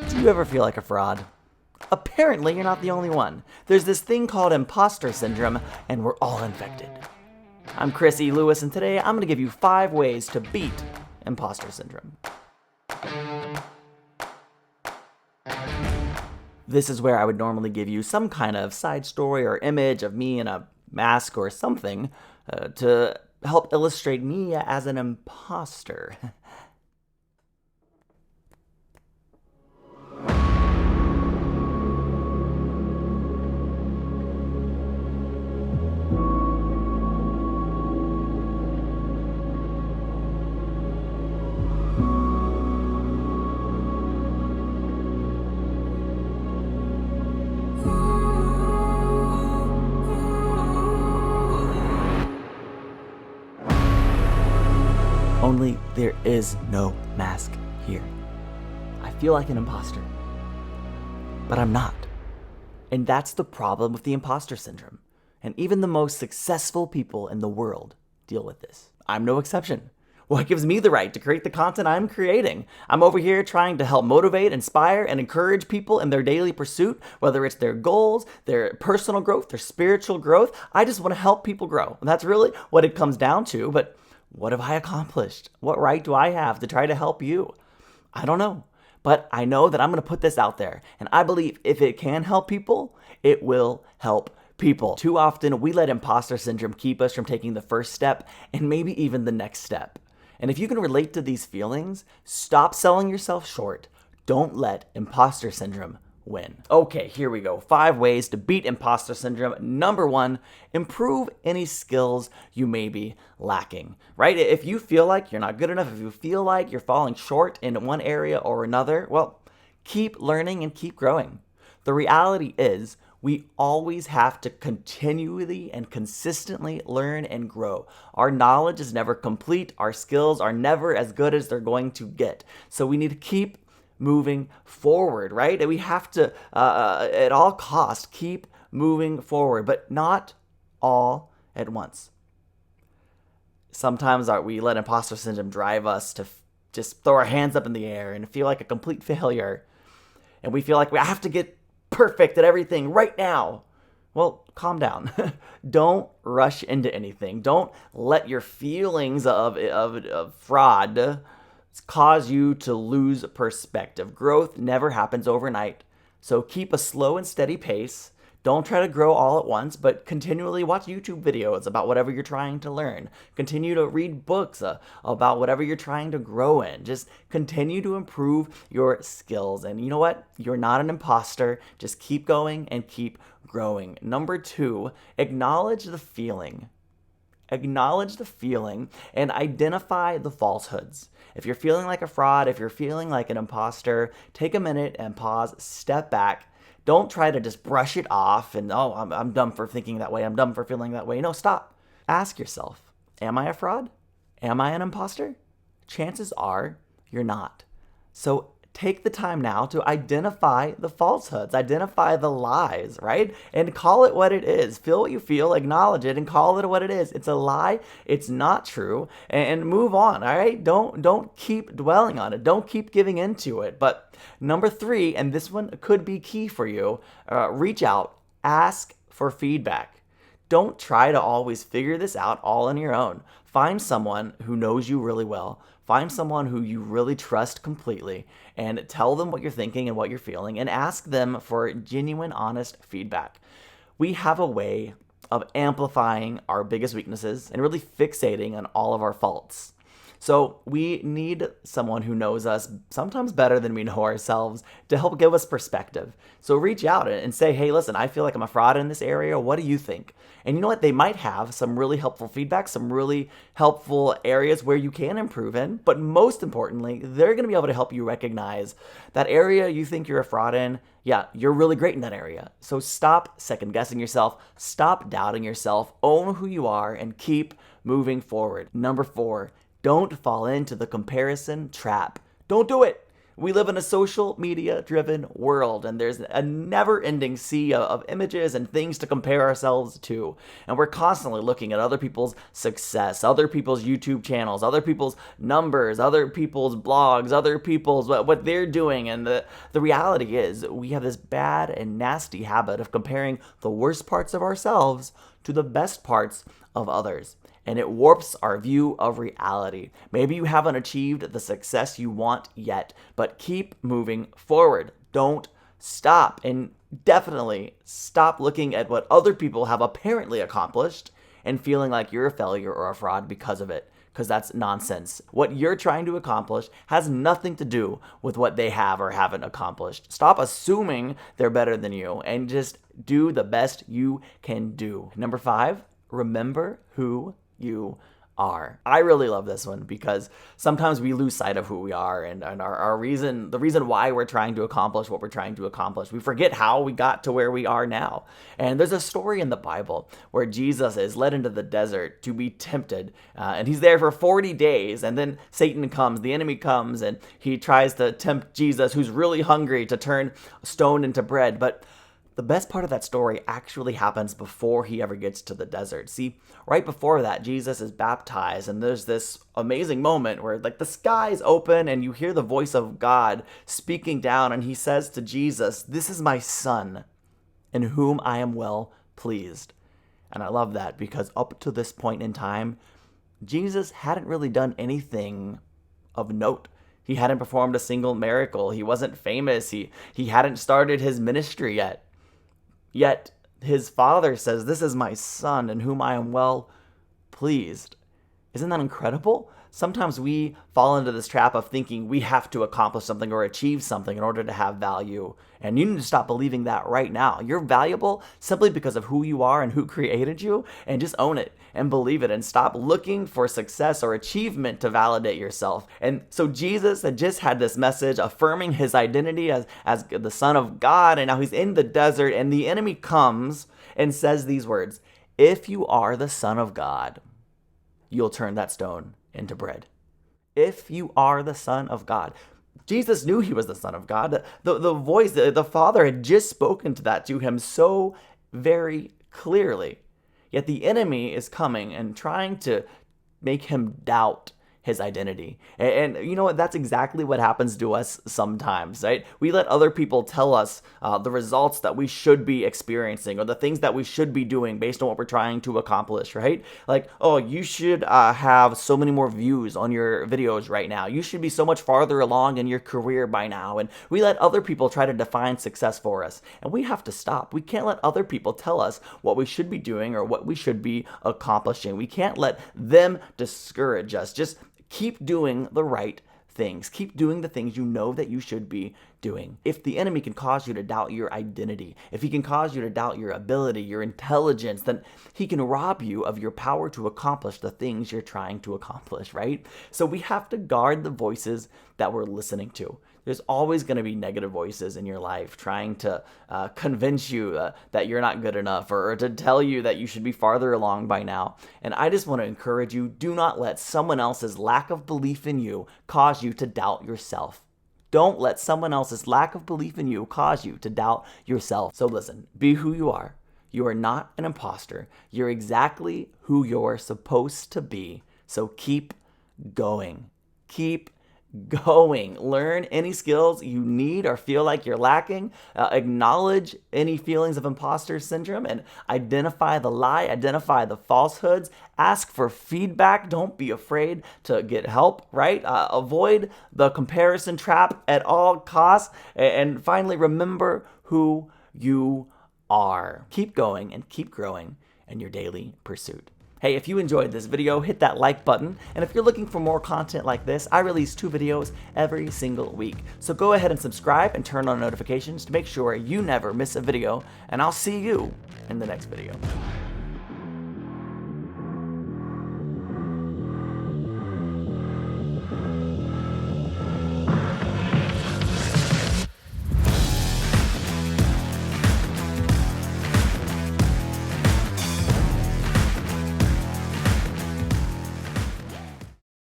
Do you ever feel like a fraud? Apparently, you're not the only one. There's this thing called imposter syndrome, and we're all infected. I'm Chris E. Lewis, and today I'm going to give you 5 ways to beat imposter syndrome. This is where I would normally give you some kind of side story or image of me in a mask or something to help illustrate me as an imposter. Only there is no mask here. I feel like an imposter, but I'm not. And that's the problem with the imposter syndrome. And even the most successful people in the world deal with this. I'm no exception. What gives me the right to create the content I'm creating? I'm over here trying to help motivate, inspire, and encourage people in their daily pursuit, whether it's their goals, their personal growth, their spiritual growth. I just want to help people grow. And that's really what it comes down to. But what have I accomplished? What right do I have to try to help you? I don't know. But I know that I'm going to put this out there. And I believe if it can help people, it will help people. Too often, we let imposter syndrome keep us from taking the first step and maybe even the next step. And if you can relate to these feelings, stop selling yourself short. Don't let imposter syndrome win. Okay, here we go. 5 ways to beat imposter syndrome. Number 1, improve any skills you may be lacking, right? If you feel like you're not good enough, if you feel like you're falling short in one area or another, well, keep learning and keep growing. The reality is, we always have to continually and consistently learn and grow. Our knowledge is never complete. Our skills are never as good as they're going to get. So we need to keep moving forward, right? And we have to, at all costs, keep moving forward, but not all at once. Sometimes we let imposter syndrome drive us to just throw our hands up in the air and feel like a complete failure. And we feel like we have to get perfect at everything right now. Well, calm down. Don't rush into anything. Don't let your feelings of fraud cause you to lose perspective. Growth never happens overnight. So keep a slow and steady pace. Don't try to grow all at once, but continually watch YouTube videos about whatever you're trying to learn. Continue to read books about whatever you're trying to grow in. Just continue to improve your skills. And you know what? You're not an imposter. Just keep going and keep growing. Number 2, acknowledge the feeling. Acknowledge the feeling and identify the falsehoods. If you're feeling like a fraud, if you're feeling like an imposter, take a minute and pause, step back. Don't try to just brush it off and, oh, I'm dumb for thinking that way. I'm dumb for feeling that way. No, stop. Ask yourself, am I a fraud? Am I an imposter? Chances are you're not. So take the time now to identify the falsehoods, identify the lies, right? And call it what it is. Feel what you feel, acknowledge it, and call it what it is. It's a lie. It's not true. And move on, all right? Don't keep dwelling on it. Don't keep giving into it. But number 3, and this one could be key for you, reach out, ask for feedback. Don't try to always figure this out all on your own. Find someone who knows you really well. Find someone who you really trust completely and tell them what you're thinking and what you're feeling and ask them for genuine, honest feedback. We have a way of amplifying our biggest weaknesses and really fixating on all of our faults. So we need someone who knows us sometimes better than we know ourselves to help give us perspective. So reach out and say, hey, listen, I feel like I'm a fraud in this area. What do you think? And you know what? They might have some really helpful feedback, some really helpful areas where you can improve in. But most importantly, they're going to be able to help you recognize that area you think you're a fraud in. Yeah, you're really great in that area. So stop second guessing yourself. Stop doubting yourself. Own who you are and keep moving forward. Number 4, don't fall into the comparison trap. Don't do it. We live in a social media driven world, and there's a never ending sea of images and things to compare ourselves to. And we're constantly looking at other people's success, other people's YouTube channels, other people's numbers, other people's blogs, other people's what they're doing. And the reality is, we have this bad and nasty habit of comparing the worst parts of ourselves to the best parts of others. And it warps our view of reality. Maybe you haven't achieved the success you want yet, but keep moving forward. Don't stop. And definitely stop looking at what other people have apparently accomplished and feeling like you're a failure or a fraud because of it, because that's nonsense. What you're trying to accomplish has nothing to do with what they have or haven't accomplished. Stop assuming they're better than you and just do the best you can do. Number 5, remember who you are. I really love this one because sometimes we lose sight of who we are and our reason, the reason why we're trying to accomplish what we're trying to accomplish. We forget how we got to where we are now. And there's a story in the Bible where Jesus is led into the desert to be tempted. And he's there for 40 days. And then Satan comes, the enemy comes, and he tries to tempt Jesus, who's really hungry, to turn stone into bread. But the best part of that story actually happens before he ever gets to the desert. See, right before that, Jesus is baptized, and there's this amazing moment where like the skies open and you hear the voice of God speaking down, and he says to Jesus, "This is my son, in whom I am well pleased." And I love that because up to this point in time, Jesus hadn't really done anything of note. He hadn't performed a single miracle. He wasn't famous. He hadn't started his ministry yet. Yet his father says, "This is my son in whom I am well pleased." Isn't that incredible? Sometimes we fall into this trap of thinking we have to accomplish something or achieve something in order to have value. And you need to stop believing that right now. You're valuable simply because of who you are and who created you, and just own it and believe it and stop looking for success or achievement to validate yourself. And so Jesus had just had this message affirming his identity as the Son of God, and now he's in the desert, and the enemy comes and says these words, "If you are the Son of God, you'll turn that stone into bread." If you are the Son of God. Jesus knew he was the Son of God. The voice, the Father had just spoken to that to him so very clearly. Yet the enemy is coming and trying to make him doubt his identity. And you know what? That's exactly what happens to us sometimes, right? We let other people tell us the results that we should be experiencing or the things that we should be doing based on what we're trying to accomplish, right? Like, oh, you should have so many more views on your videos right now. You should be so much farther along in your career by now. And we let other people try to define success for us. And we have to stop. We can't let other people tell us what we should be doing or what we should be accomplishing. We can't let them discourage us. Just keep doing the right things. Keep doing the things you know that you should be doing. If the enemy can cause you to doubt your identity, if he can cause you to doubt your ability, your intelligence, then he can rob you of your power to accomplish the things you're trying to accomplish, right? So we have to guard the voices that we're listening to. There's always going to be negative voices in your life trying to convince you that you're not good enough or to tell you that you should be farther along by now. And I just want to encourage you, do not let someone else's lack of belief in you cause you to doubt yourself. Don't let someone else's lack of belief in you cause you to doubt yourself. So listen, be who you are. You are not an imposter. You're exactly who you're supposed to be. So keep going. Keep going. Learn any skills you need or feel like you're lacking. Acknowledge any feelings of imposter syndrome and identify the lie, identify the falsehoods. Ask for feedback. Don't be afraid to get help, right? Avoid the comparison trap at all costs. And finally, remember who you are. Keep going and keep growing in your daily pursuit. Hey, if you enjoyed this video, hit that like button. And if you're looking for more content like this, I release 2 videos every single week. So go ahead and subscribe and turn on notifications to make sure you never miss a video. And I'll see you in the next video.